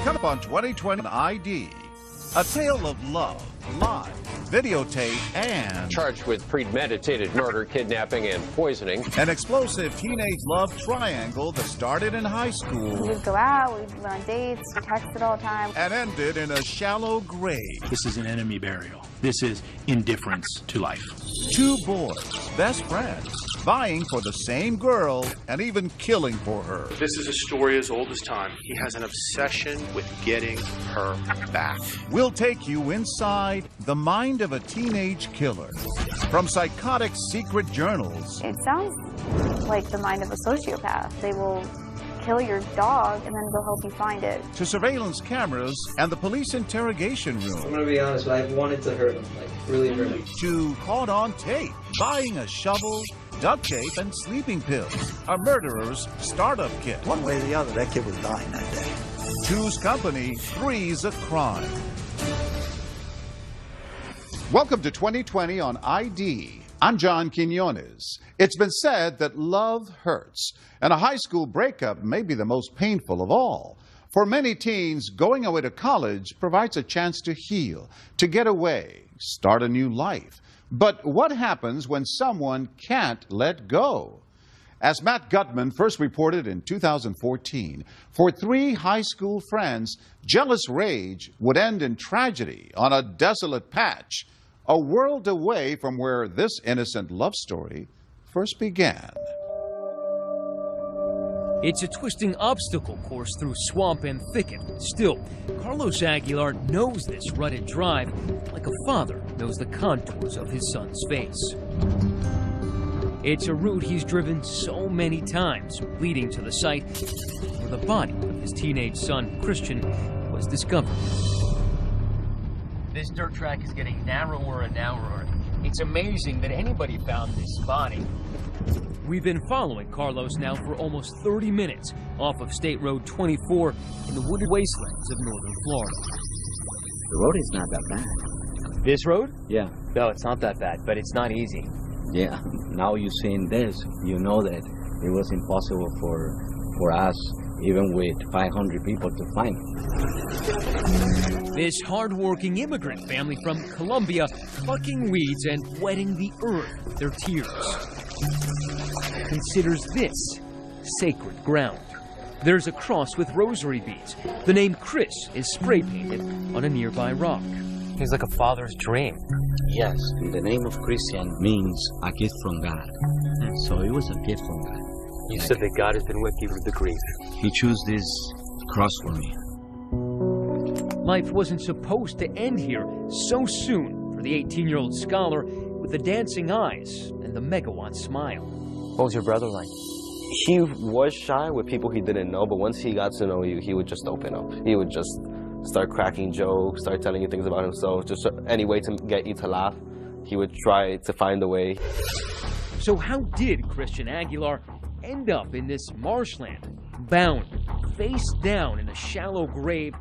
Come up on 2020 ID. A tale of love, lies, videotape, and charged with premeditated murder, kidnapping, and poisoning. An explosive teenage love triangle that started in high school. We'd go out, we'd go on dates, we texted all the time. And ended in a shallow grave. This is an enemy burial. This is indifference to life. Two boys, best friends, vying for the same girl and even killing for her. This is a story as old as time. He has an obsession with getting her back. We'll take you inside the mind of a teenage killer. From psychotic secret journals. It sounds like the mind of a sociopath. They will kill your dog and then they'll help you find it. To surveillance cameras and the police interrogation room. I'm gonna be honest, I wanted to hurt him, like really hurt him. To caught on tape, buying a shovel, duct tape, and sleeping pills. A murderer's startup kit. One way or the other, that kid was dying that day. Two's company, three's a crime. Welcome to 2020 on ID. I'm John Quinones. It's been said that love hurts, and a high school breakup may be the most painful of all. For many teens, going away to college provides a chance to heal, to get away, start a new life. But what happens when someone can't let go? As Matt Gutman first reported in 2014, for three high school friends, jealous rage would end in tragedy on a desolate patch, a world away from where this innocent love story first began. It's a twisting obstacle course through swamp and thicket. Still, Carlos Aguilar knows this rutted drive like a father knows the contours of his son's face. It's a route he's driven so many times, leading to the site where the body of his teenage son, Christian, was discovered. This dirt track is getting narrower and narrower. It's amazing that anybody found this body. We've been following Carlos now for almost 30 minutes off of State Road 24 in the wooded wastelands of northern Florida. The road is not that bad. This road? Yeah. No, it's not that bad, but it's not easy. Yeah. Now you've seen this, you know that it was impossible for us, even with 500 people, to find him. This hard-working immigrant family from Colombia plucking weeds and wetting the earth with their tears considers this sacred ground. There's a cross with rosary beads. The name Chris is spray-painted on a nearby rock. He's like a father's dream. Yes, the name of Christian means a gift from God. So it was a gift from God. You said that God has been with you through the grief. He chose this cross for me. Life wasn't supposed to end here so soon for the 18-year-old scholar with the dancing eyes and the megawatt smile. What was your brother like? He was shy with people he didn't know, but once he got to know you, he would just open up. He would just start cracking jokes, start telling you things about himself, just any way to get you to laugh. He would try to find a way. So how did Christian Aguilar end up in this marshland, bound, face down in a shallow grave,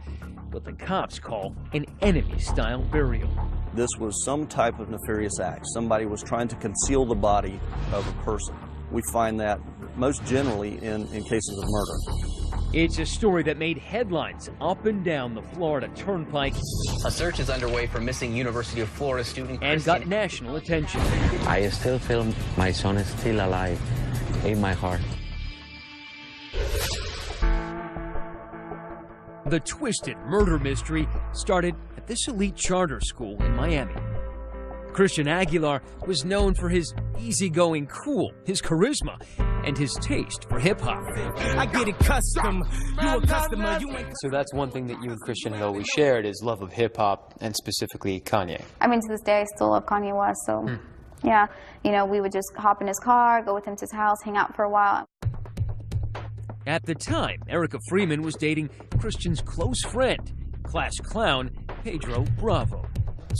what the cops call an enemy-style burial? This was some type of nefarious act. Somebody was trying to conceal the body of a person. We find that most generally in cases of murder. It's a story that made headlines up and down the Florida Turnpike. A search is underway for missing University of Florida student and got national attention. I still feel my son is still alive in my heart. The twisted murder mystery started at this elite charter school in Miami. Christian Aguilar was known for his easygoing cool, his charisma, and his taste for hip-hop. I get it custom. You a customer. So that's one thing that you and Christian have always shared is love of hip-hop, and specifically Kanye. I mean, to this day, I still love Kanye West, so yeah. You know, we would just hop in his car, go with him to his house, hang out for a while. At the time, Erica Freeman was dating Christian's close friend, class clown, Pedro Bravo.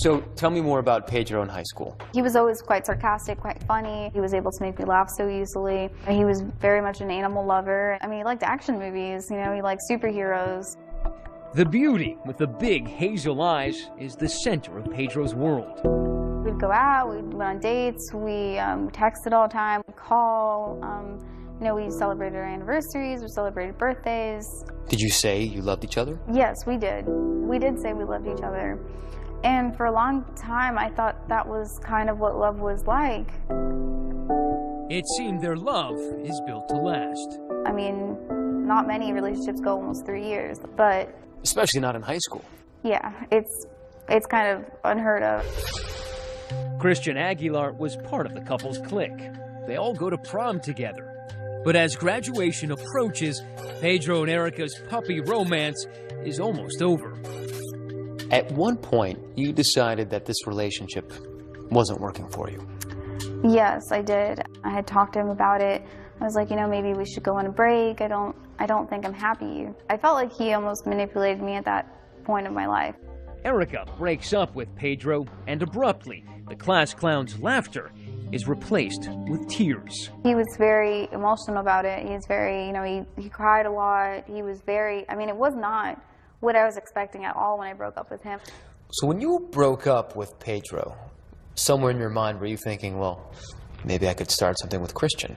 So tell me more about Pedro in high school. He was always quite sarcastic, quite funny. He was able to make me laugh so easily. He was very much an animal lover. I mean, he liked action movies, you know, he liked superheroes. The beauty with the big hazel eyes is the center of Pedro's world. We'd go out, we went on dates, we texted all the time, call. You know, we celebrated our anniversaries, we celebrated birthdays. Did you say you loved each other? Yes, we did. We did say we loved each other. And for a long time, I thought that was kind of what love was like. It seemed their love is built to last. I mean, not many relationships go almost 3 years, but... Especially not in high school. Yeah, it's kind of unheard of. Christian Aguilar was part of the couple's clique. They all go to prom together. But as graduation approaches, Pedro and Erica's puppy romance is almost over. At one point, you decided that this relationship wasn't working for you. Yes, I did. I had talked to him about it. I was like, you know, maybe we should go on a break. I don't think I'm happy. I felt like he almost manipulated me at that point of my life. Erica breaks up with Pedro, and abruptly, the class clown's laughter is replaced with tears. He was very emotional about it. He's very, you know, he cried a lot. He was very, I mean, it was not what I was expecting at all when I broke up with him. So when you broke up with Pedro, somewhere in your mind were you thinking, well, maybe I could start something with Christian?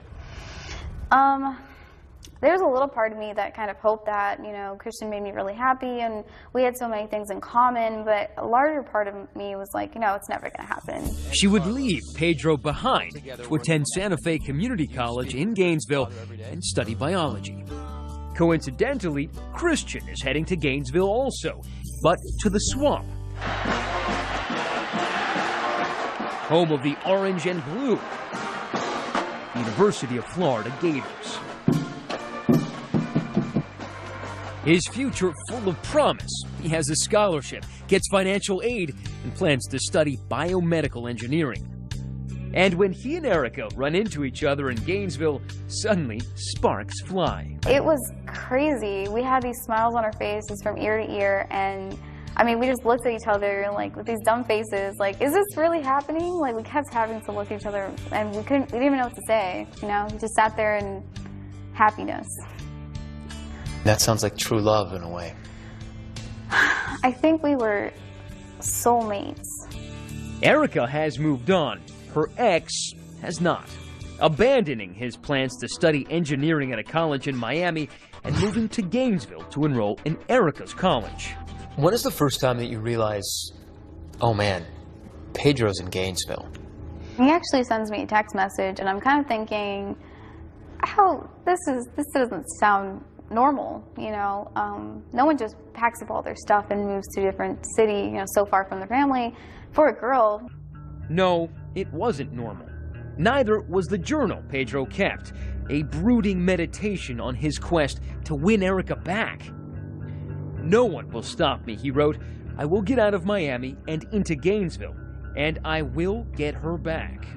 There's a little part of me that kind of hoped that, you know, Christian made me really happy and we had so many things in common, but a larger part of me was like, you know, it's never going to happen. She would leave Pedro behind to attend Santa Fe Community College in Gainesville and study biology. Coincidentally, Christian is heading to Gainesville also, but to the Swamp, home of the orange and blue University of Florida Gators. His future full of promise. He has a scholarship, gets financial aid, and plans to study biomedical engineering. And when he and Erica run into each other in Gainesville, suddenly sparks fly. It was crazy. We had these smiles on our faces from ear to ear, and I mean, we just looked at each other like with these dumb faces, like, is this really happening? Like, we kept having to look at each other, and we didn't even know what to say, you know? We just sat there in happiness. That sounds like true love in a way. I think we were soulmates. Erica has moved on. Her ex has not, abandoning his plans to study engineering at a college in Miami and moving to Gainesville to enroll in Erica's college. When is the first time that you realize, oh man, Pedro's in Gainesville? He actually sends me a text message, and I'm kind of thinking, how this doesn't sound normal, you know. No one just packs up all their stuff and moves to a different city, you know, so far from their family. For a girl. No, it wasn't normal. Neither was the journal Pedro kept, a brooding meditation on his quest to win Erica back. No one will stop me, he wrote. I will get out of Miami and into Gainesville, and I will get her back.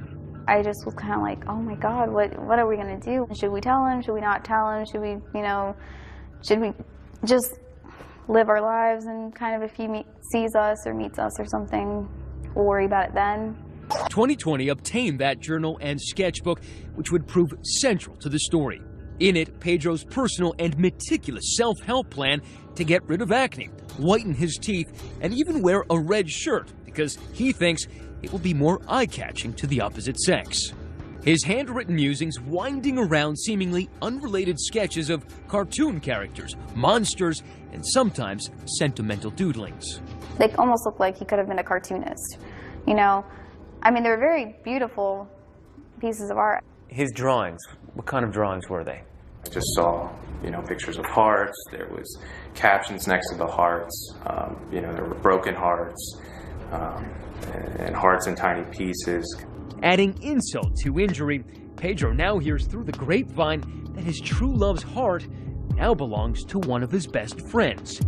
I just was kind of like, oh my God, what are we going to do? Should we tell him? Should we not tell him? Should we, you know, should we just live our lives and kind of if he sees us or meets us or something, we'll worry about it then? 2020 obtained that journal and sketchbook, which would prove central to the story. In it, Pedro's personal and meticulous self-help plan to get rid of acne, whiten his teeth, and even wear a red shirt because he thinks it will be more eye-catching to the opposite sex. His handwritten musings winding around seemingly unrelated sketches of cartoon characters, monsters, and sometimes sentimental doodlings. They almost look like he could have been a cartoonist, you know? I mean, they were very beautiful pieces of art. His drawings, what kind of drawings were they? I just saw, you know, pictures of hearts. There was captions next to the hearts. You know, there were broken hearts. And hearts in tiny pieces. Adding insult to injury, Pedro now hears through the grapevine that his true love's heart now belongs to one of his best friends,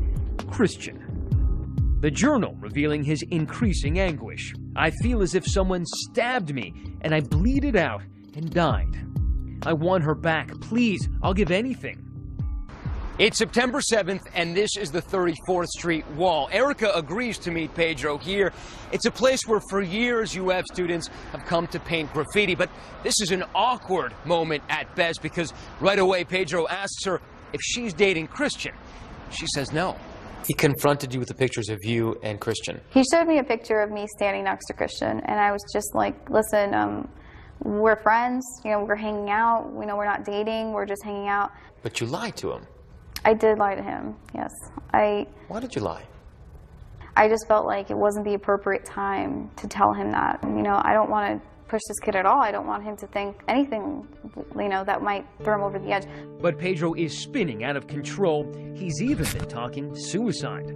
Christian. The journal revealing his increasing anguish. I feel as if someone stabbed me and I bleeded out and died. I want her back, please, I'll give anything. It's September 7th, and this is the 34th Street Wall. Erica agrees to meet Pedro here. It's a place where for years UF students have come to paint graffiti, but this is an awkward moment at best because right away Pedro asks her if she's dating Christian. She says no. He confronted you with the pictures of you and Christian. He showed me a picture of me standing next to Christian, and I was just like, listen, we're friends, you know, we're hanging out, you know, we're not dating, we're just hanging out. But you lied to him. I did lie to him, yes. Why did you lie? I just felt like it wasn't the appropriate time to tell him that. You know, I don't want to push this kid at all. I don't want him to think anything, you know, that might throw him over the edge. But Pedro is spinning out of control. He's even been talking suicide.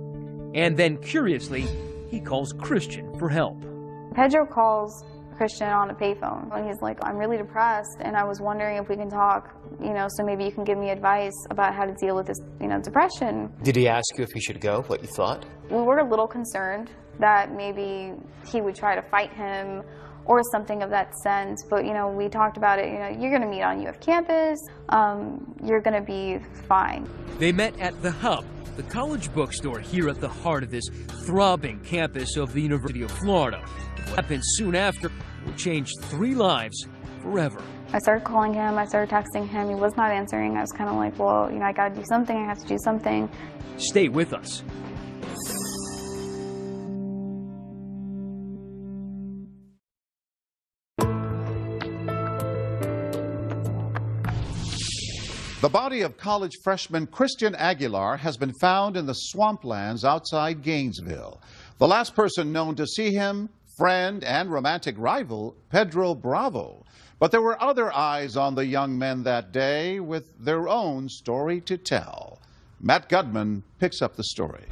And then, curiously, he calls Christian for help. Pedro calls Christian on a payphone, and he's like, I'm really depressed, and I was wondering if we can talk, you know, so maybe you can give me advice about how to deal with this, you know, depression. Did he ask you if he should go, what you thought? We were a little concerned that maybe he would try to fight him or something of that sense, but, you know, we talked about it, you know, you're going to meet on UF campus, you're going to be fine. They met at The Hub, the college bookstore here at the heart of this throbbing campus of the University of Florida. What happened soon after will change 3 lives forever. I started calling him, I started texting him, he was not answering. I was kind of like, well, you know, I got to do something, I have to do something. Stay with us. The body of college freshman Christian Aguilar has been found in the swamplands outside Gainesville. The last person known to see him, friend and romantic rival, Pedro Bravo. But there were other eyes on the young men that day with their own story to tell. Matt Gudman picks up the story.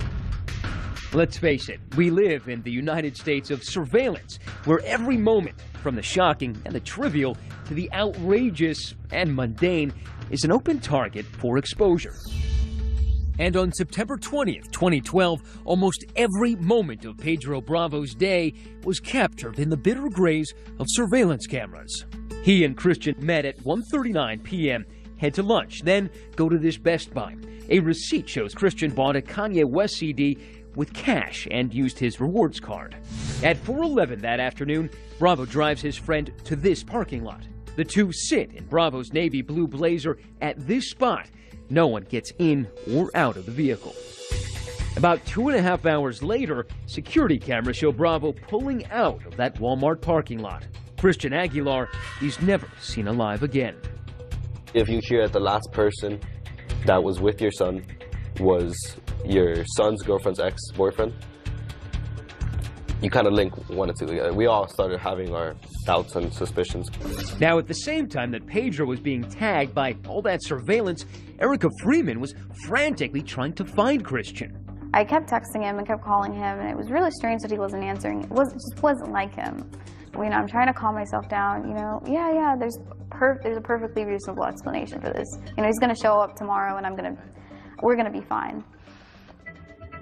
Let's face it, we live in the United States of surveillance, where every moment, from the shocking and the trivial to the outrageous and mundane, is an open target for exposure. And on September 20th, 2012, almost every moment of Pedro Bravo's day was captured in the bitter grays of surveillance cameras. He and Christian met at 1:39 p.m., head to lunch, then go to this Best Buy. A receipt shows Christian bought a Kanye West CD with cash and used his rewards card. At 4:11 that afternoon, Bravo drives his friend to this parking lot. The two sit in Bravo's navy blue Blazer at this spot. No one gets in or out of the vehicle. About 2.5 hours later, security cameras show Bravo pulling out of that Walmart parking lot. Christian Aguilar is never seen alive again. If you hear that the last person that was with your son was your son's girlfriend's ex-boyfriend, you kind of link one and two together. We all started having our doubts and suspicions. Now, at the same time that Pedro was being tagged by all that surveillance, Erica Freeman was frantically trying to find Christian. I kept texting him and kept calling him, and it was really strange that he wasn't answering. It just wasn't like him. You know, I'm trying to calm myself down, you know, there's a perfectly reasonable explanation for this. You know, he's going to show up tomorrow, and we're going to be fine.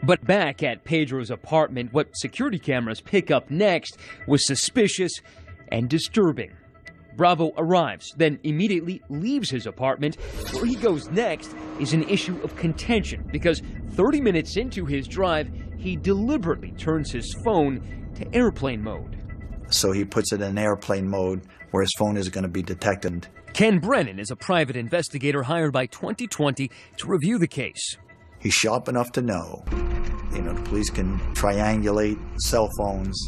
But back at Pedro's apartment, what security cameras pick up next was suspicious and disturbing. Bravo arrives, then immediately leaves his apartment. Where he goes next is an issue of contention, because 30 minutes into his drive, he deliberately turns his phone to airplane mode. So he puts it in airplane mode where his phone is going to be detected. Ken Brennan is a private investigator hired by 2020 to review the case. He's sharp enough to know, you know, the police can triangulate cell phones.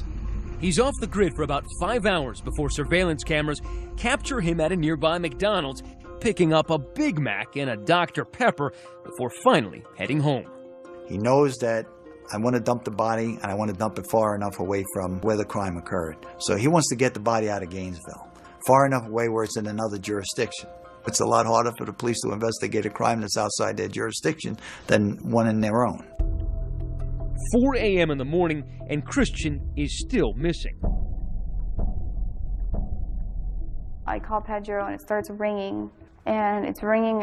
He's off the grid for about 5 hours before surveillance cameras capture him at a nearby McDonald's, picking up a Big Mac and a Dr. Pepper before finally heading home. He knows that I want to dump the body, and I want to dump it far enough away from where the crime occurred. So he wants to get the body out of Gainesville, far enough away where it's in another jurisdiction. It's a lot harder for the police to investigate a crime that's outside their jurisdiction than one in their own. 4 a.m. in the morning, and Christian is still missing. I call Pedro, and it starts ringing. And it's ringing,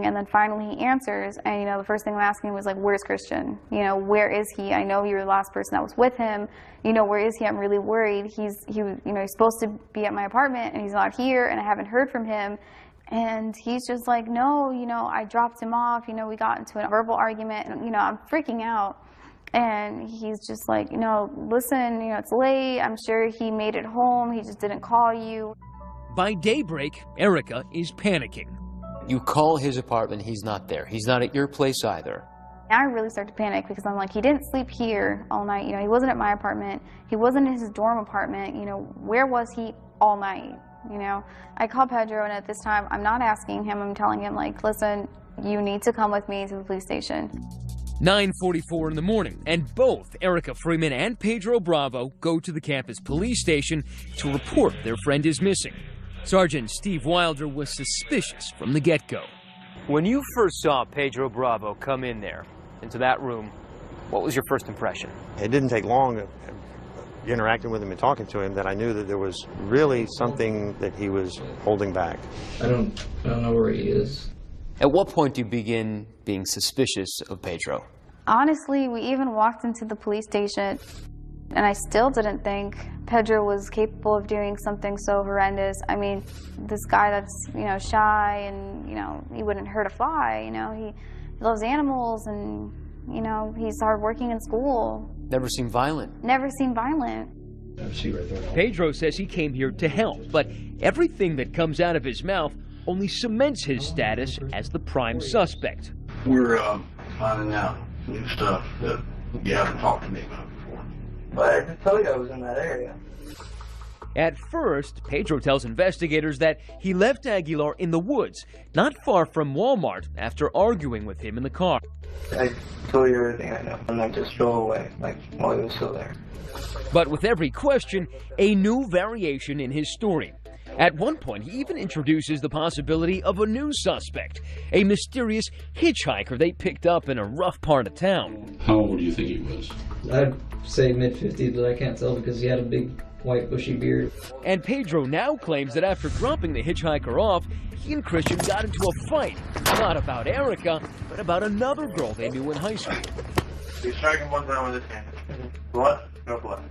and then finally he answers, and, you know, the first thing I'm asking was, like, where's Christian? You know, where is he? I know you're the last person that was with him. You know, where is he? I'm really worried. He's supposed to be at my apartment, and he's not here, and I haven't heard from him. And he's just like, no, you know, I dropped him off. You know, we got into a verbal argument, and, you know, I'm freaking out. And he's just like, you know, listen, you know, it's late. I'm sure he made it home. He just didn't call you. By daybreak, Erica is panicking. You call his apartment, he's not there. He's not at your place either. I really start to panic because I'm like, he didn't sleep here all night. You know, he wasn't at my apartment. He wasn't in his dorm apartment. You know, where was he all night? you know. I called Pedro, and at this time, I'm not asking him. I'm telling him, like, listen, you need to come with me to the police station. 9:44 in the morning, and both Erica Freeman and Pedro Bravo go to the campus police station to report their friend is missing. Sergeant Steve Wilder was suspicious from the get-go. When you first saw Pedro Bravo come in there, into that room, what was your first impression? It didn't take long interacting with him and talking to him that I knew that there was really something that he was holding back. I don't know where he is. At what point do you begin being suspicious of Pedro? Honestly, we even walked into the police station, and I still didn't think Pedro was capable of doing something so horrendous. I mean, this guy that's, you know, shy and, you know, he wouldn't hurt a fly, you know, he loves animals and, you know, he's hardworking in school. Never seemed violent. Never seemed violent. Pedro says he came here to help, but everything that comes out of his mouth only cements his status as the prime suspect. We're finding out new stuff that you haven't talked to me about before. But I can tell you I was in that area. At first, Pedro tells investigators that he left Aguilar in the woods, not far from Walmart, after arguing with him in the car. I told you everything I know, and I just drove away, like, while he was still there. But with every question, a new variation in his story. At one point, he even introduces the possibility of a new suspect, a mysterious hitchhiker they picked up in a rough part of town. How old do you think he was? I'd say mid-50s, but I can't tell because he had a big white bushy beard. And Pedro now claims that after dropping the hitchhiker off, he and Christian got into a fight, not about Erica, but about another girl they knew in high school. He's striking one down with his hand. What? No blood.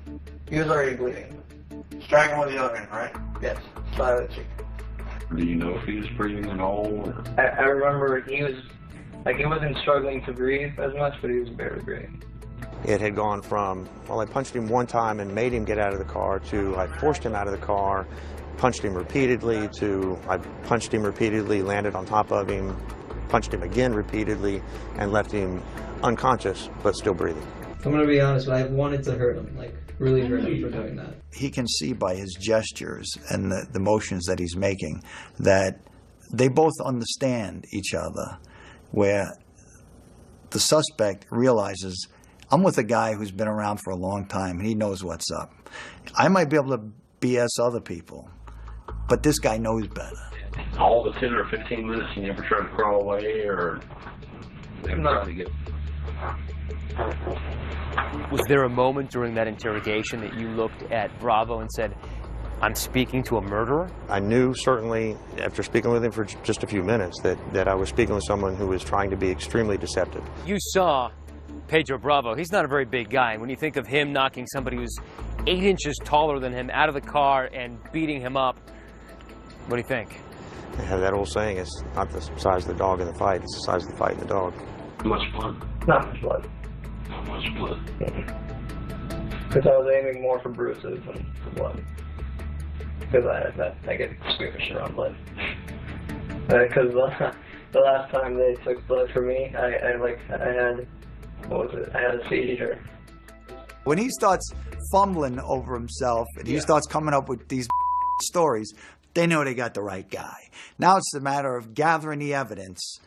He was already bleeding. Striking with the other hand, right? Yes, side of the cheek. Do you know if he was breathing at all? Or? I remember he was, like, he wasn't struggling to breathe as much, but he was barely breathing. It had gone from, well, I punched him one time and made him get out of the car, to I forced him out of the car, punched him repeatedly, to I punched him repeatedly, landed on top of him, punched him again repeatedly, and left him unconscious, but still breathing. I'm going to be honest, I wanted to hurt him, like, really hurt him for doing that. He can see by his gestures and the motions that he's making that they both understand each other, where the suspect realizes, I'm with a guy who's been around for a long time and he knows what's up. I might be able to BS other people, but this guy knows better. All the 10 or 15 minutes he never tried to crawl away or never tried to get... Was there a moment during that interrogation that you looked at Bravo and said, I'm speaking to a murderer? I knew certainly, after speaking with him for just a few minutes, that I was speaking with someone who was trying to be extremely deceptive. You saw Pedro Bravo. He's not a very big guy. When you think of him knocking somebody who's 8 inches taller than him out of the car and beating him up, what do you think? They have that old saying, it's not the size of the dog in the fight, it's the size of the fight in the dog. How much blood? Not much blood. How much blood? Because I was aiming more for bruises than for blood. Because I get squeamish around blood. Because the last time they took blood from me, I had a seizure. When he starts fumbling over himself and he starts coming up with these stories, they know they got the right guy. Now it's a matter of gathering the evidence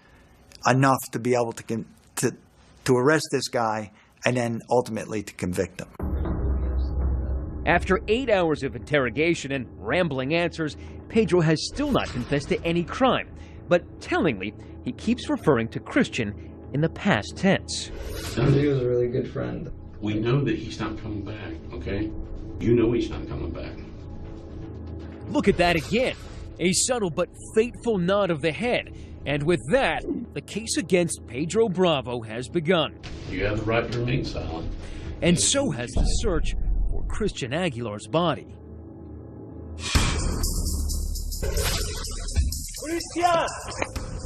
enough to be able to arrest this guy and then ultimately to convict him. After 8 hours of interrogation and rambling answers, Pedro has still not confessed to any crime. But tellingly, he keeps referring to Christian in the past tense. He was a really good friend. We know that he's not coming back, okay? You know he's not coming back. Look at that again. A subtle but fateful nod of the head. And with that, the case against Pedro Bravo has begun. You have the right to remain silent. And so has the search for Christian Aguilar's body. Christian!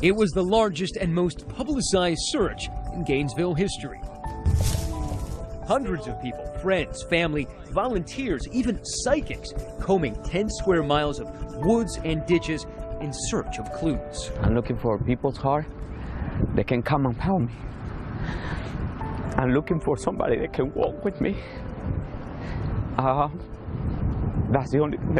It was the largest and most publicized search in Gainesville history. Hundreds of people, friends, family, volunteers, even psychics, combing 10 square miles of woods and ditches in search of clues. I'm looking for people's heart that can come and help me. I'm looking for somebody that can walk with me. That's the only thing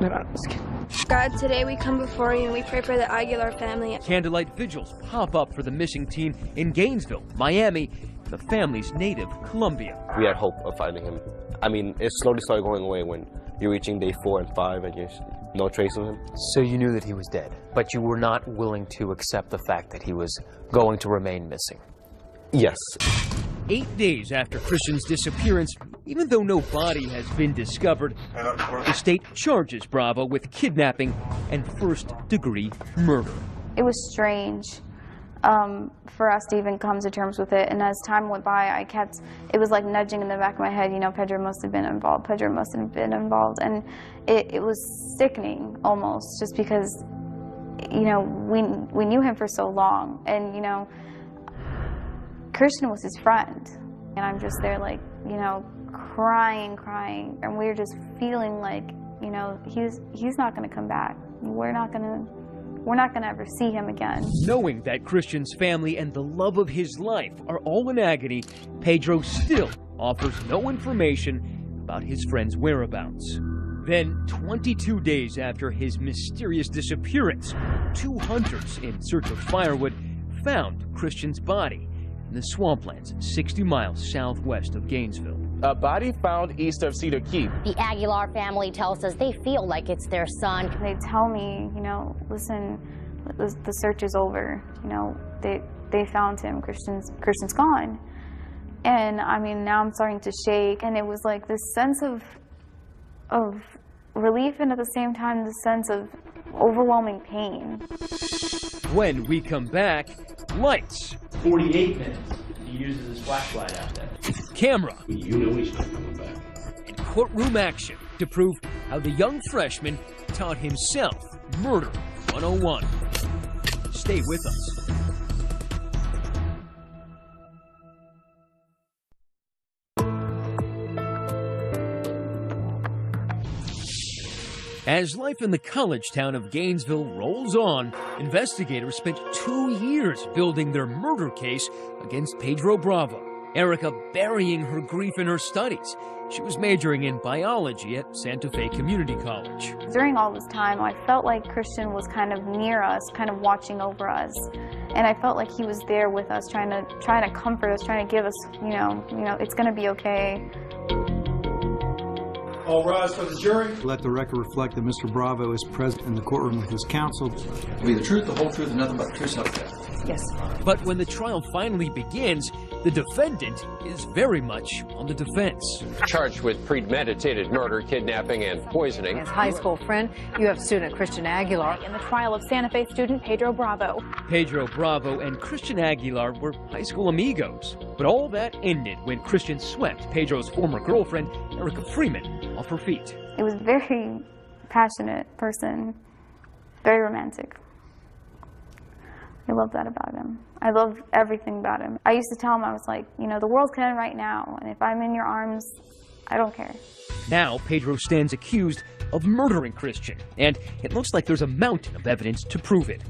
God, today we come before you and we pray for the Aguilar family. Candlelight vigils pop up for the missing teen in Gainesville, Miami, the family's native Colombia. We had hope of finding him. I mean, it slowly started going away when you're reaching day 4 and 5 and there's no trace of him. So you knew that he was dead, but you were not willing to accept the fact that he was going to remain missing? Yes. 8 days after Christian's disappearance, even though no body has been discovered, the state charges Bravo with kidnapping and first-degree murder. It was strange for us to even come to terms with it, and as time went by, it was like nudging in the back of my head, you know, Pedro must have been involved, Pedro must have been involved, and it was sickening almost, just because, you know, we knew him for so long, and, you know, Christian was his friend, and I'm just there like, you know, crying, and we were just feeling like, you know, he's not going to come back. We're not going to ever see him again. Knowing that Christian's family and the love of his life are all in agony, Pedro still offers no information about his friend's whereabouts. Then, 22 days after his mysterious disappearance, 2 hunters in search of firewood found Christian's body in the swamplands 60 miles southwest of Gainesville. A body found east of Cedar Keep. The Aguilar family tells us they feel like it's their son. They tell me, you know, listen, the search is over. You know, they found him. Christian's gone. And I mean, now I'm starting to shake, and it was like this sense of relief, and at the same time this sense of overwhelming pain. When we come back, lights. 48 minutes. He uses his flashlight out there. Camera. You know he's not coming back. And courtroom action to prove how the young freshman taught himself Murder 101. Stay with us. As life in the college town of Gainesville rolls on, investigators spent 2 years building their murder case against Pedro Bravo. Erica burying her grief in her studies. She was majoring in biology at Santa Fe Community College. During all this time, I felt like Christian was kind of near us, kind of watching over us. And I felt like he was there with us, trying to comfort us, trying to give us, you know, it's going to be okay. All rise for the jury. Let the record reflect that Mr. Bravo is present in the courtroom with his counsel. Be the truth, the whole truth, and nothing but the truth, so help you God. Yes. But when the trial finally begins, the defendant is very much on the defense. Charged with premeditated murder, kidnapping, and poisoning. His high school friend, UF student Christian Aguilar. In the trial of Santa Fe student Pedro Bravo. Pedro Bravo and Christian Aguilar were high school amigos. But all that ended when Christian swept Pedro's former girlfriend, Erica Freeman, off her feet. It was a very passionate person, very romantic. I love that about him. I love everything about him. I used to tell him, I was like, you know, the world's gonna end right now, and if I'm in your arms, I don't care. Now, Pedro stands accused of murdering Christian, and it looks like there's a mountain of evidence to prove it.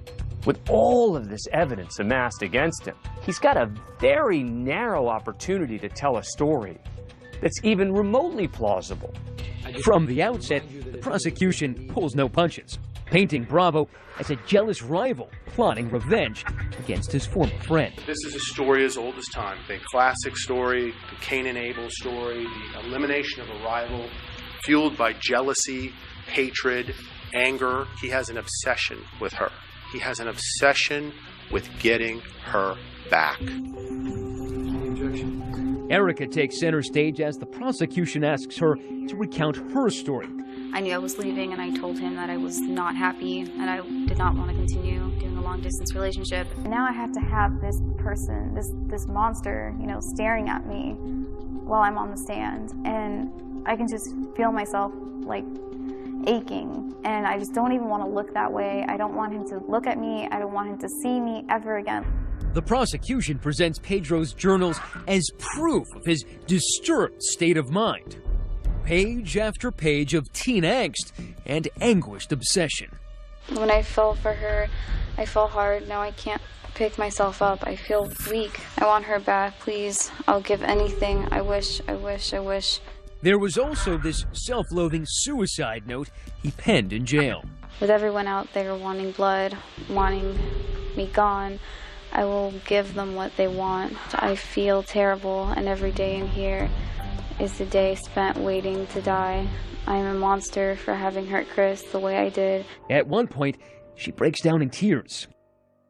With all of this evidence amassed against him, he's got a very narrow opportunity to tell a story that's even remotely plausible. From the outset, the prosecution pulls no punches, painting Bravo as a jealous rival plotting revenge against his former friend. This is a story as old as time, the classic story, the Cain and Abel story, the elimination of a rival, fueled by jealousy, hatred, anger. He has an obsession with her. He has an obsession with getting her back. Erica takes center stage as the prosecution asks her to recount her story. I knew I was leaving, and I told him that I was not happy and I did not want to continue doing a long-distance relationship. Now I have to have this person, this monster, you know, staring at me while I'm on the stand, and I can just feel myself like aching, and I just don't even want to look that way. I don't want him to look at me. I don't want him to see me ever again. The prosecution presents Pedro's journals as proof of his disturbed state of mind. Page after page of teen angst and anguished obsession. When I fell for her, I fell hard. Now I can't pick myself up. I feel weak. I want her back, please. I'll give anything. I wish. There was also this self-loathing suicide note he penned in jail. With everyone out there wanting blood, wanting me gone, I will give them what they want. I feel terrible, and every day in here is a day spent waiting to die. I am a monster for having hurt Chris the way I did. At one point, she breaks down in tears.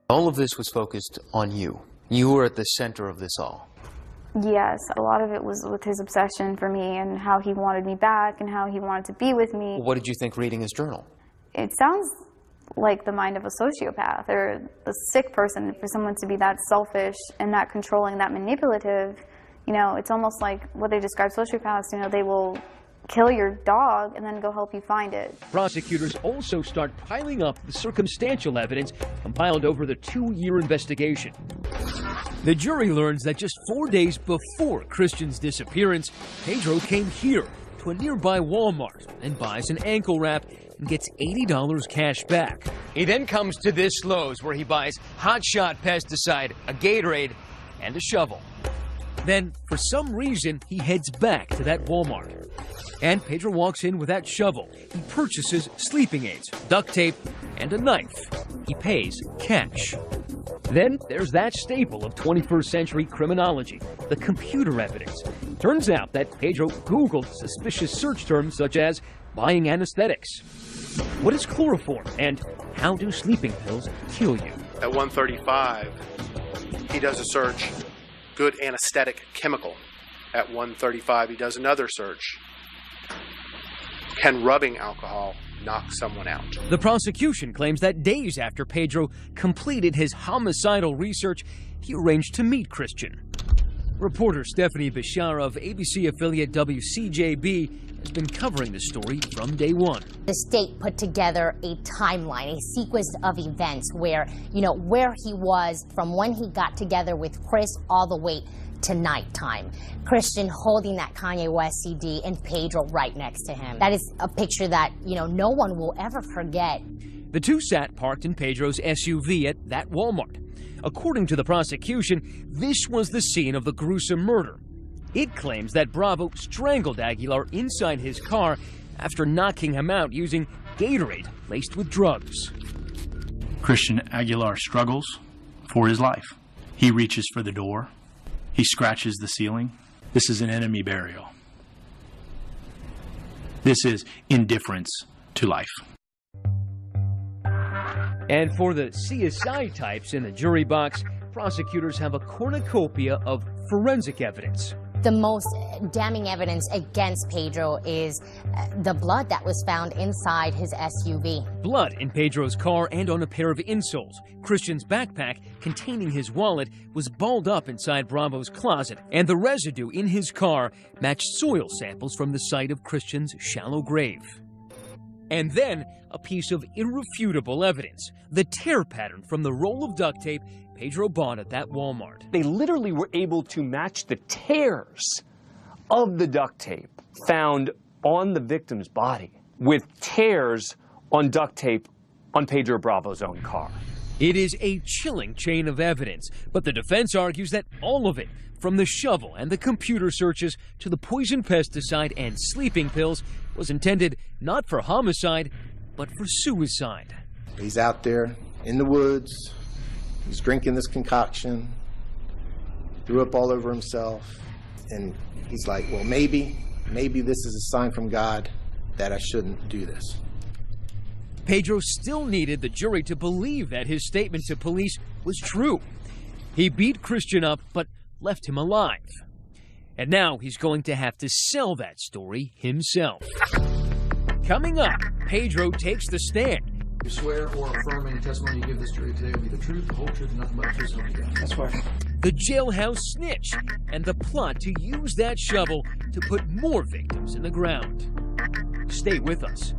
All of this was focused on you. You were at the center of this all. Yes, a lot of it was with his obsession for me and how he wanted me back and how he wanted to be with me. What did you think reading his journal? It sounds like the mind of a sociopath or a sick person. For someone to be that selfish and that controlling, that manipulative, you know, it's almost like what they describe sociopaths, you know, they will kill your dog and then go help you find it. Prosecutors also start piling up the circumstantial evidence compiled over the 2-year investigation. The jury learns that just 4 days before Christian's disappearance, Pedro came here to a nearby Walmart and buys an ankle wrap and gets $80 cash back. He then comes to this Lowe's where he buys Hot Shot pesticide, a Gatorade, and a shovel. Then, for some reason, he heads back to that Walmart. And Pedro walks in with that shovel. He purchases sleeping aids, duct tape, and a knife. He pays cash. Then there's that staple of 21st century criminology, the computer evidence. Turns out that Pedro Googled suspicious search terms such as buying anesthetics. What is chloroform, and how do sleeping pills kill you? At 1:35, he does a search, good anesthetic chemical. At 1:35, he does another search. Can rubbing alcohol knock someone out? The prosecution claims that days after Pedro completed his homicidal research, he arranged to meet Christian. Reporter Stephanie Bishara of ABC affiliate WCJB has been covering the story from day one. The state put together a timeline, a sequence of events where he was from when he got together with Chris all the way to nighttime. Christian holding that Kanye West CD and Pedro right next to him. That is a picture that, no one will ever forget. The two sat parked in Pedro's SUV at that Walmart. According to the prosecution, this was the scene of the gruesome murder. It claims that Bravo strangled Aguilar inside his car after knocking him out using Gatorade laced with drugs. Christian Aguilar struggles for his life. He reaches for the door. He scratches the ceiling. This is an enemy burial. This is indifference to life. And for the CSI types in the jury box, prosecutors have a cornucopia of forensic evidence. The most damning evidence against Pedro is the blood that was found inside his SUV. Blood in Pedro's car and on a pair of insoles. Christian's backpack containing his wallet was balled up inside Bravo's closet, and the residue in his car matched soil samples from the site of Christian's shallow grave. And then a piece of irrefutable evidence, the tear pattern from the roll of duct tape Pedro bought at that Walmart. They literally were able to match the tears of the duct tape found on the victim's body with tears on duct tape on Pedro Bravo's own car. It is a chilling chain of evidence, but the defense argues that all of it, from the shovel and the computer searches to the poison pesticide and sleeping pills, was intended not for homicide, but for suicide. He's out there in the woods. He's drinking this concoction, threw up all over himself, and he's like, well, maybe this is a sign from God that I shouldn't do this. Pedro still needed the jury to believe that his statement to police was true. He beat Christian up, but left him alive. And now he's going to have to sell that story himself. Coming up, Pedro takes the stand. You swear or affirm any testimony you give this jury today will be the truth, the whole truth, and nothing but the truth, so help you God. That's right. The jailhouse snitch, and the plot to use that shovel to put more victims in the ground. Stay with us.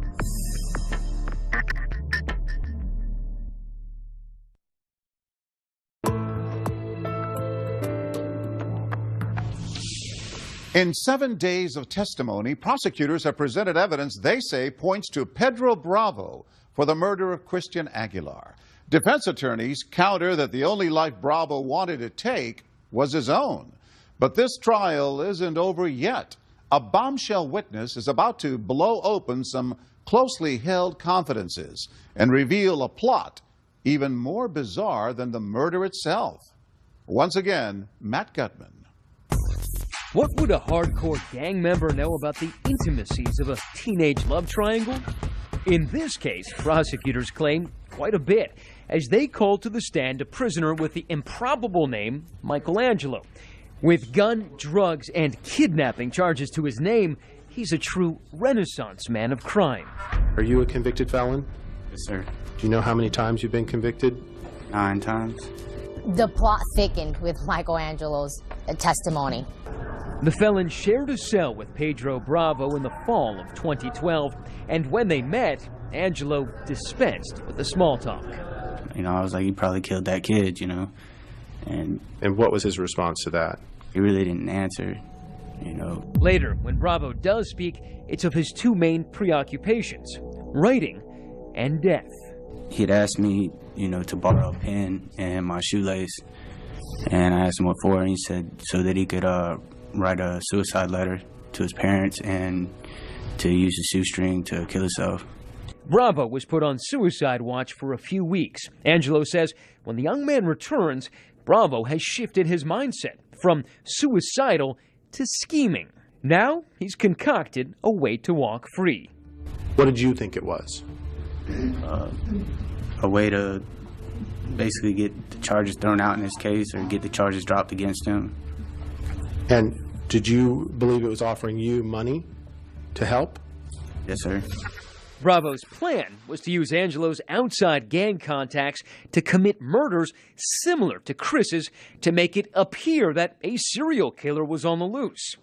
In 7 days of testimony, prosecutors have presented evidence they say points to Pedro Bravo for the murder of Christian Aguilar. Defense attorneys counter that the only life Bravo wanted to take was his own. But this trial isn't over yet. A bombshell witness is about to blow open some closely held confidences and reveal a plot even more bizarre than the murder itself. Once again, Matt Gutman. What would a hardcore gang member know about the intimacies of a teenage love triangle? In this case, prosecutors claim quite a bit, as they called to the stand a prisoner with the improbable name Michelangelo. With gun, drugs, and kidnapping charges to his name, he's a true Renaissance man of crime. Are you a convicted felon? Yes, sir. Do you know how many times you've been convicted? 9 times. The plot thickened with Michelangelo's testimony. The felon shared a cell with Pedro Bravo in the fall of 2012, and when they met, Angelo dispensed with the small talk. You know, I was like, you probably killed that kid, you know. And what was his response to that? He really didn't answer, you know. Later, when Bravo does speak, it's of his 2 main preoccupations, writing and death. He'd asked me, you know, to borrow a pen and my shoelace, and I asked him what for, and he said so that he could write a suicide letter to his parents and to use a shoestring to kill himself. Bravo was put on suicide watch for a few weeks. Angelo says when the young man returns, Bravo has shifted his mindset from suicidal to scheming. Now he's concocted a way to walk free. What did you think it was? A way to basically get the charges thrown out in his case, or get the charges dropped against him. And did you believe it was offering you money to help? Yes, sir. Bravo's plan was to use Angelo's outside gang contacts to commit murders similar to Chris's to make it appear that a serial killer was on the loose,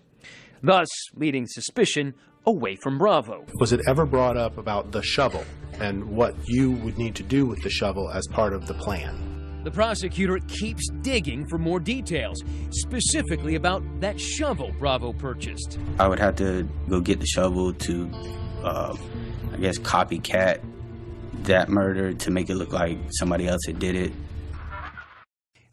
thus leading suspicion away from Bravo. Was it ever brought up about the shovel and what you would need to do with the shovel as part of the plan? The prosecutor keeps digging for more details, specifically about that shovel Bravo purchased. I would have to go get the shovel to, I guess, copycat that murder to make it look like somebody else had did it.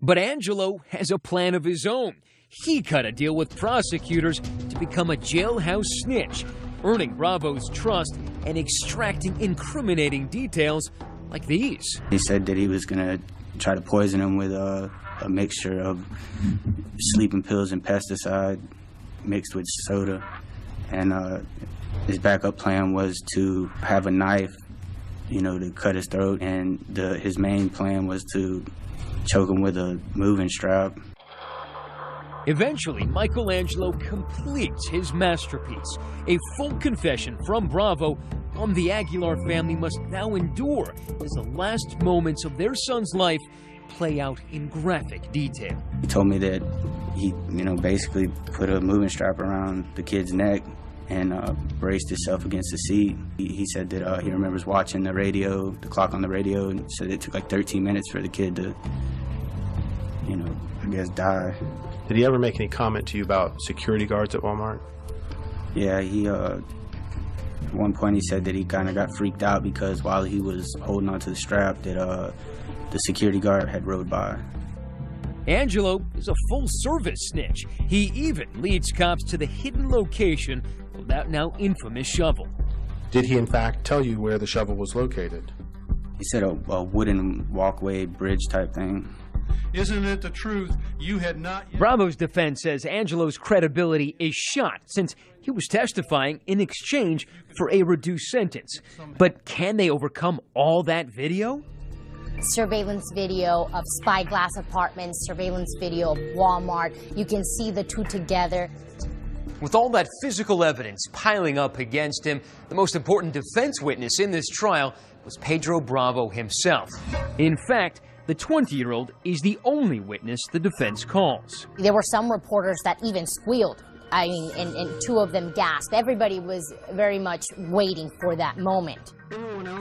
But Angelo has a plan of his own. He cut a deal with prosecutors to become a jailhouse snitch, earning Bravo's trust and extracting incriminating details like these. He said that he was going to try to poison him with a mixture of sleeping pills and pesticide mixed with soda. And his backup plan was to have a knife, you know, to cut his throat. And his main plan was to choke him with a moving strap. Eventually, Michelangelo completes his masterpiece, a full confession from Bravo on the Aguilar family must now endure as the last moments of their son's life play out in graphic detail. He told me that he, you know, basically put a moving strap around the kid's neck and braced himself against the seat. He said that he remembers watching the radio, the clock on the radio, and said it took like 13 minutes for the kid to, you know, I guess die. Did he ever make any comment to you about security guards at Walmart? Yeah, he, at one point he said that he kind of got freaked out because while he was holding onto the strap that the security guard had rode by. Angelo is a full-service snitch. He even leads cops to the hidden location of that now infamous shovel. Did he in fact tell you where the shovel was located? He said a wooden walkway bridge type thing. Isn't it the truth? You had not yet... Bravo's defense says Angelo's credibility is shot since he was testifying in exchange for a reduced sentence. But can they overcome all that video? Surveillance video of Spyglass Apartments, surveillance video of Walmart. You can see the two together. With all that physical evidence piling up against him, the most important defense witness in this trial was Pedro Bravo himself. In fact, the 20-year-old is the only witness the defense calls. There were some reporters that even squealed. I mean, and 2 of them gasped. Everybody was very much waiting for that moment.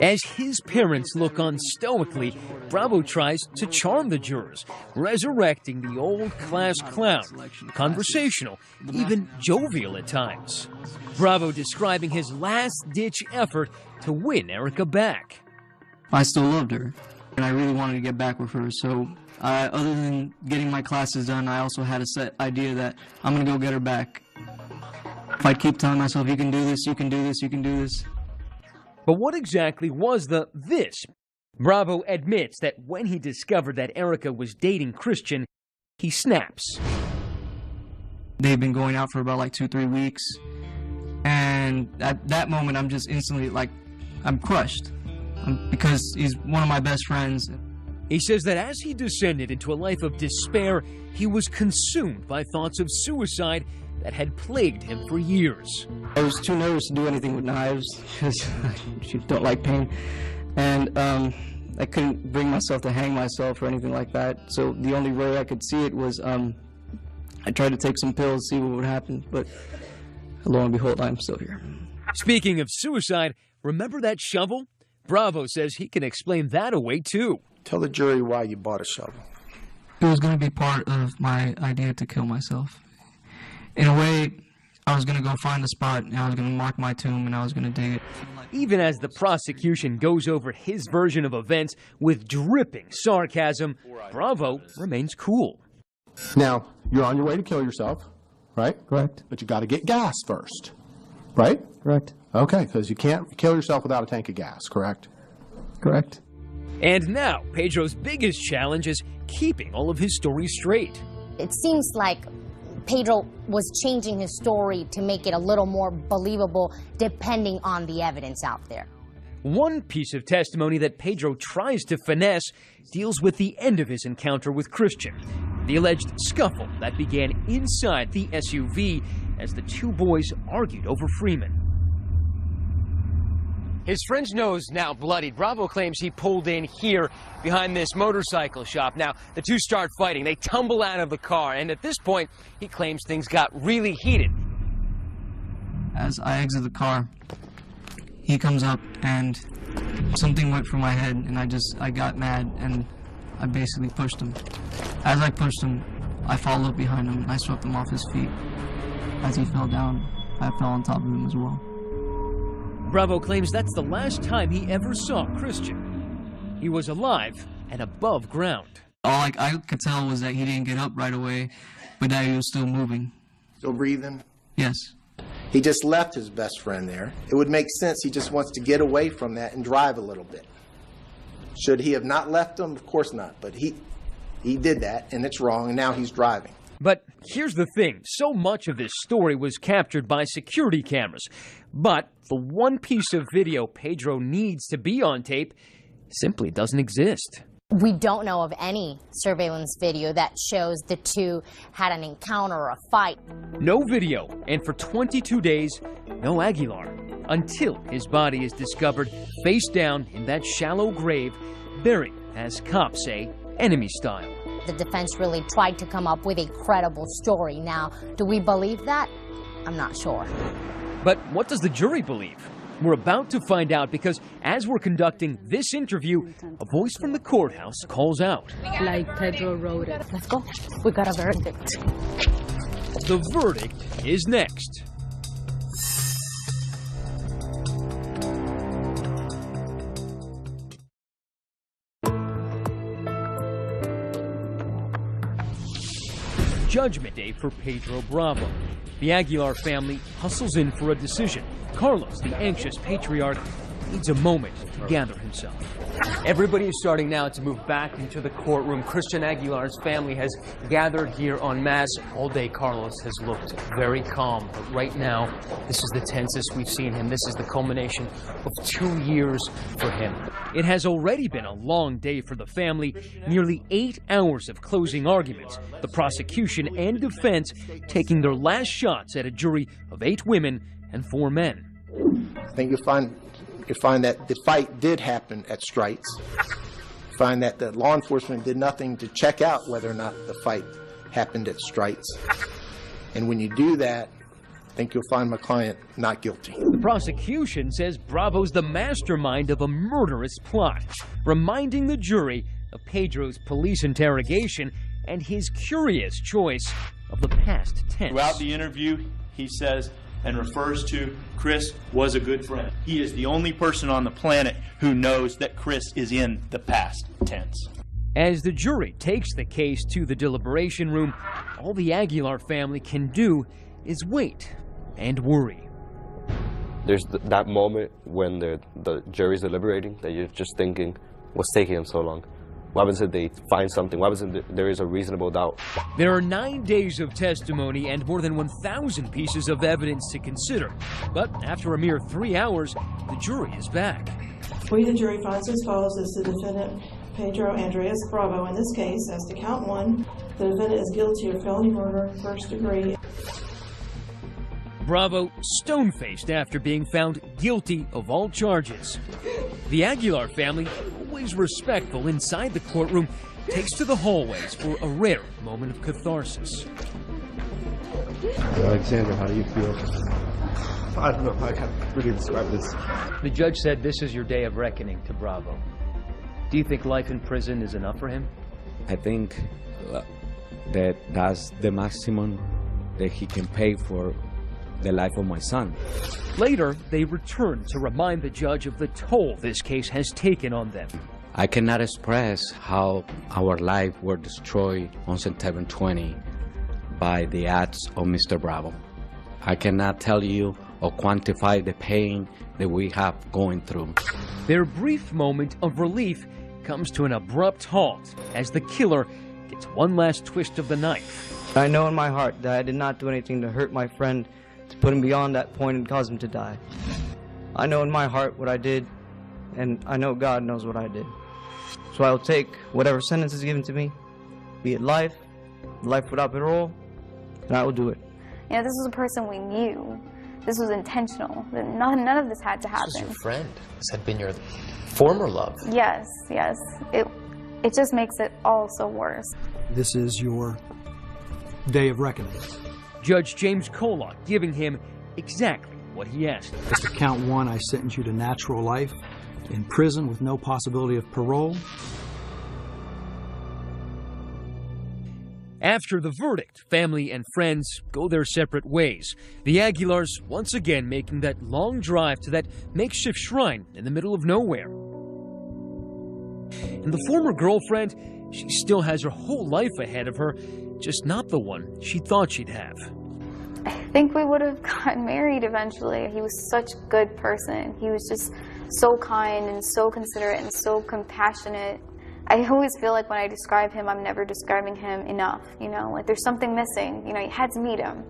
As his parents look on stoically, Bravo tries to charm the jurors, resurrecting the old class clown, conversational, even jovial at times. Bravo describing his last-ditch effort to win Erica back. I still loved her, and I really wanted to get back with her, so other than getting my classes done, I also had a set idea that I'm going to go get her back. If I keep telling myself, you can do this, you can do this, you can do this. But what exactly was the this? Bravo admits that when he discovered that Erica was dating Christian, he snaps. They've been going out for about like 2-3 weeks. And at that moment, I'm just instantly like, I'm crushed. Because he's one of my best friends. He says that as he descended into a life of despair, he was consumed by thoughts of suicide that had plagued him for years. I was too nervous to do anything with knives because I don't like pain. And I couldn't bring myself to hang myself or anything like that. So the only way I could see it was I tried to take some pills, see what would happen. But lo and behold, I'm still here. Speaking of suicide, remember that shovel? Bravo says he can explain that away too. Tell the jury why you bought a shovel. It was going to be part of my idea to kill myself. In a way, I was going to go find a spot, and I was going to mark my tomb, and I was going to dig it. Even as the prosecution goes over his version of events with dripping sarcasm, Bravo remains cool. Now, you're on your way to kill yourself, right? Correct. But you got to get gas first, right? Correct. Okay, because you can't kill yourself without a tank of gas, correct? Correct. And now, Pedro's biggest challenge is keeping all of his stories straight. It seems like Pedro was changing his story to make it a little more believable depending on the evidence out there. One piece of testimony that Pedro tries to finesse deals with the end of his encounter with Christian, the alleged scuffle that began inside the SUV as the two boys argued over Freeman. His friend's nose now bloodied. Bravo claims he pulled in here behind this motorcycle shop. Now, the two start fighting. They tumble out of the car, and at this point, he claims things got really heated. As I exit the car, he comes up, and something went through my head, and I got mad, and I basically pushed him. As I pushed him, I followed behind him, and I swept him off his feet. As he fell down, I fell on top of him as well. Bravo claims that's the last time he ever saw Christian. He was alive and above ground. All I could tell was that he didn't get up right away, but that he was still moving. Still breathing? Yes. He just left his best friend there. It would make sense he just wants to get away from that and drive a little bit. Should he have not left him? Of course not. But he did that, and it's wrong, and now he's driving. But here's the thing. So much of this story was captured by security cameras. But the one piece of video Pedro needs to be on tape simply doesn't exist. We don't know of any surveillance video that shows the two had an encounter or a fight. No video, and for 22 days, no Aguilar, until his body is discovered face down in that shallow grave, buried, as cops say, enemy style. The defense really tried to come up with a credible story. Now, do we believe that? I'm not sure. But what does the jury believe? We're about to find out because as we're conducting this interview, a voice from the courthouse calls out. Like Pedro wrote it. Let's go. We got a verdict. The verdict is next. Judgment Day for Pedro Bravo. The Aguilar family hustles in for a decision. Carlos, the anxious patriarch, needs a moment to gather himself. Everybody is starting now to move back into the courtroom. Christian Aguilar's family has gathered here en masse. All day, Carlos has looked very calm. But right now, this is the tensest we've seen him. This is the culmination of 2 years for him. It has already been a long day for the family. Nearly 8 hours of closing arguments. The prosecution and defense taking their last shots at a jury of 8 women and 4 men. I think you'll find that the fight did happen at Strites. Find that the law enforcement did nothing to check out whether or not the fight happened at Strites. And when you do that, I think you'll find my client not guilty. The prosecution says Bravo's the mastermind of a murderous plot, reminding the jury of Pedro's police interrogation and his curious choice of the past tense. Throughout the interview, he says and refers to Chris was a good friend. He is the only person on the planet who knows that Chris is in the past tense. As the jury takes the case to the deliberation room, all the Aguilar family can do is wait. and worry. There's that moment when the jury's deliberating that you're just thinking, what's taking them so long? What happens if they find something? What happens if there is a reasonable doubt? There are 9 days of testimony and more than 1,000 pieces of evidence to consider. But after a mere 3 hours, the jury is back. We, the jury, finds as follows: as the defendant, Pedro Andres Bravo, in this case, as to count 1, the defendant is guilty of felony murder, first degree. Bravo stone-faced after being found guilty of all charges. The Aguilar family, always respectful inside the courtroom, takes to the hallways for a rare moment of catharsis. Alexander, how do you feel? I don't know. I can't really describe this. The judge said this is your day of reckoning to Bravo. Do you think life in prison is enough for him? I think that that's the maximum that he can pay for the life of my son. Later, they return to remind the judge of the toll this case has taken on them. I cannot express how our lives were destroyed on September 20 by the acts of Mr. Bravo. I cannot tell you or quantify the pain that we have going through. Their brief moment of relief comes to an abrupt halt as the killer gets one last twist of the knife. I know in my heart that I did not do anything to hurt my friend, to put him beyond that point and cause him to die. I know in my heart what I did, and I know God knows what I did. So I will take whatever sentence is given to me, be it life without parole, and I will do it. You know, this was a person we knew. This was intentional. None of this had to happen. This was your friend. This had been your former love. Yes, yes. It just makes it all so worse. This is your day of reckoning. Judge James Collock giving him exactly what he asked. As to count 1, I sentence you to natural life in prison with no possibility of parole. After the verdict, family and friends go their separate ways. The Aguilars once again making that long drive to that makeshift shrine in the middle of nowhere. And the former girlfriend, she still has her whole life ahead of her, just not the one she thought she'd have. I think we would have gotten married eventually. He was such a good person. He was just so kind and so considerate and so compassionate. I always feel like when I describe him, I'm never describing him enough, you know, like there's something missing. You know, you had to meet him.